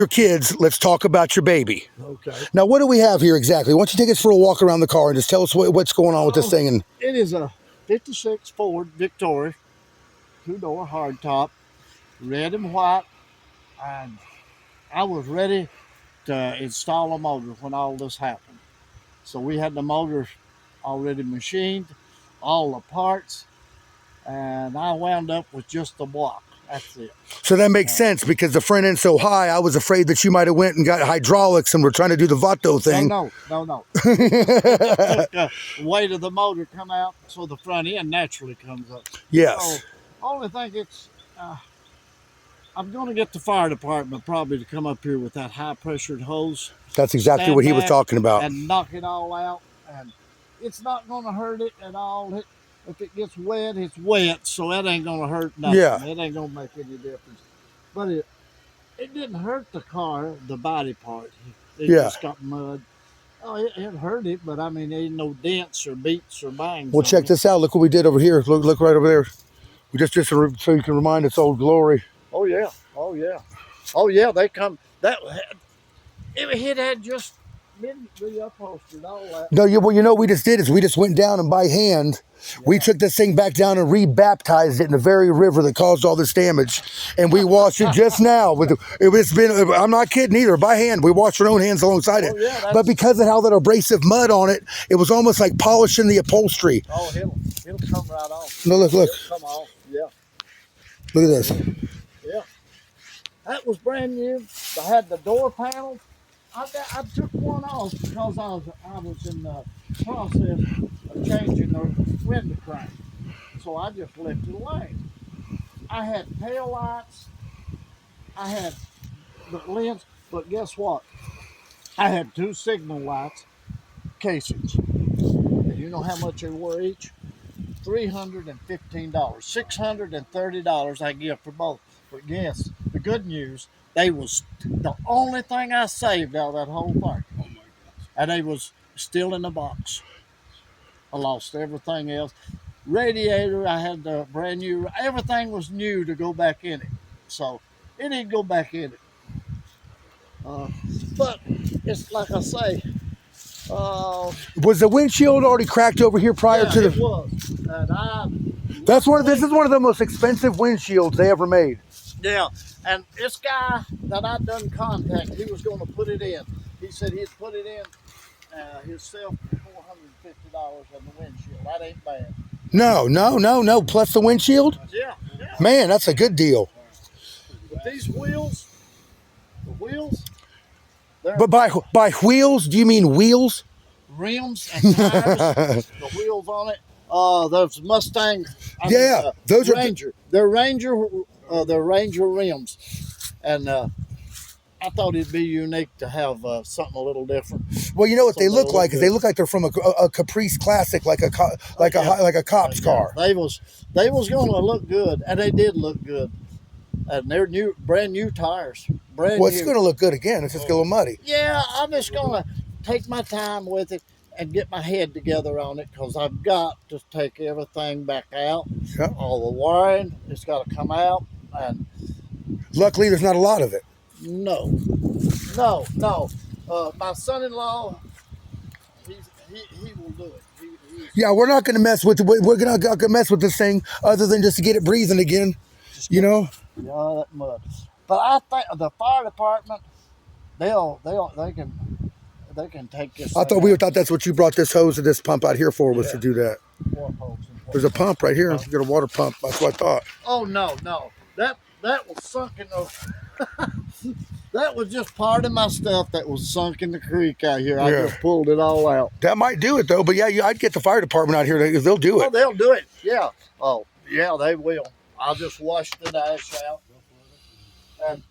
your kids, let's talk about your baby. Okay. Now, what do we have here exactly? Why don't you take us for a walk around the car and just tell us what's going on with this thing? And It is a 56 Ford Victoria, 2-door hardtop, red and white. And I was ready to install a motor when all this happened. So we had the motor already machined, all the parts, and I wound up with just the block. That's it. so that makes sense because the front end's so high. I was afraid that you might have went and got hydraulics and were trying to do the Vato thing. No. Took the weight of the motor come out, so the front end naturally comes up. Yes. So only thing I'm going to get the fire department probably to come up here with that high pressured hose. That's exactly what he was talking about. And knock it all out. And it's not going to hurt it at all. If it gets wet, it's wet, so that ain't going to hurt nothing. Yeah. It ain't going to make any difference. But it didn't hurt the car, the body part. It just got mud. Oh, it hurt it, but I mean, there ain't no dents or beats or bangs. Well, check this out. Look what we did over here. Look right over there. We just so you can remind its old glory. Oh yeah. They come. It had just been reupholstered, all that. No, well, you know what we just did is we just went down and by hand, we took this thing back down and rebaptized it in the very river that caused all this damage, and we washed it just now. I'm not kidding either. By hand, we washed our own hands alongside it. Yeah, but because of how that abrasive mud on it, it was almost like polishing the upholstery. Oh, it'll come right off. No, look. It'll come off. Yeah. Look at this. Yeah. That was brand new. I had the door panels. I took one off because I was in the process of changing the window crank. So I just left it away. I had tail lights. I had the lens, but guess what? I had 2 signal lights casings. And you know how much they were each? $315. $630 I give for both. But yes, the good news, they was the only thing I saved out of that whole thing. Oh my gosh. And they was still in the box. I lost everything else. Radiator, I had the brand new, everything was new to go back in it. So it didn't go back in it. But it's like I say, was the windshield already cracked over here prior to the? It was. And this is one of the most expensive windshields they ever made. Yeah, and this guy that I done contact, he was going to put it in. He said he'd put it in himself for $450 on the windshield. That ain't bad. No. Plus the windshield? Yeah. Man, that's a good deal. But these wheels, But by wheels, do you mean wheels? Rims and tires, the wheels on it. Those Mustang. Those are Ranger. They're Ranger rims, and I thought it'd be unique to have something a little different. Well, you know what they look like? They look like they're from a Caprice Classic, like a cop's car. They was going to look good, and they did look good. And they're brand new tires. It's going to look good again. It's just a little muddy. Yeah, I'm just going to take my time with it and get my head together on it because I've got to take everything back out. Yep. All the wiring, it's got to come out. And luckily, there's not a lot of it. No. My son-in-law, he will do it. Yeah, we're not going to mess with this thing other than just to get it breathing again. You know. Yeah, that mud. But I think the fire department, they can take this. I thought that's what you brought this hose and this pump out here for, was to do that. There's a pump right here. You got a water pump. That's what I thought. Oh no. That was sunk in the. That was just part of my stuff that was sunk in the creek out here. I just pulled it all out. That might do it though, but yeah, I'd get the fire department out here. They'll do it. Oh, they'll do it. Yeah. Oh, yeah, they will. I'll just wash the dash out. And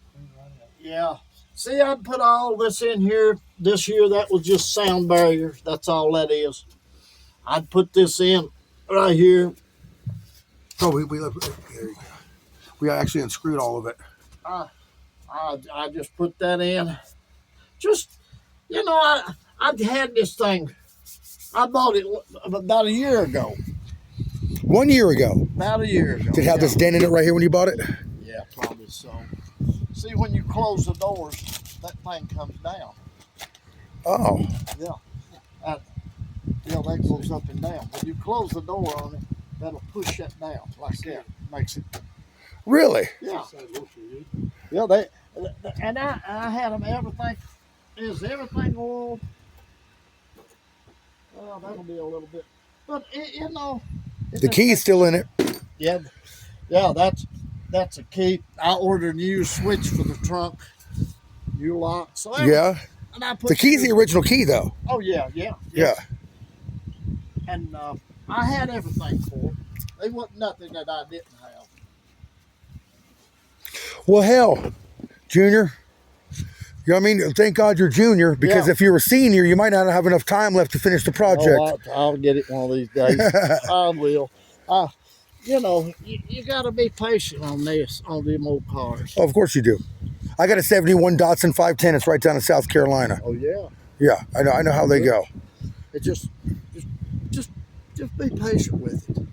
yeah. See, I put all this in here. This here, that was just sound barriers. That's all that is. I'd put this in right here. Oh, there you go. We actually unscrewed all of it. I just put that in. Just, I've had this thing. I bought it about a year ago. 1 year ago. About a year ago. Did it have this dent in it right here when you bought it? Yeah, probably so. See, when you close the doors, that thing comes down. Oh. Yeah. Yeah, that goes up and down. When you close the door on it, that'll push that down like that. Makes it. Really? Yeah. Yeah, they and I had them everything. Is everything oil? Oh, that'll be a little bit. But you know, it The just key's takes- still in it. Yeah, yeah. That's a key. I ordered a new switch for the trunk, new lock. So Yeah. and I put The key's the original key, though. Oh yeah, yeah, Yeah. And I had everything for it. There wasn't nothing that I didn't have. Well, hell, Junior. You know what I mean? Thank God you're junior, because Yeah. if you were senior, you might not have enough time left to finish the project. Oh, I'll get it one of these days. I will. You know, you got to be patient on this, on them old cars. Oh, of course you do. I got a 71 Datsun 510. It's right down in South Carolina. Oh yeah. Yeah, I know how they go. It just be patient with it.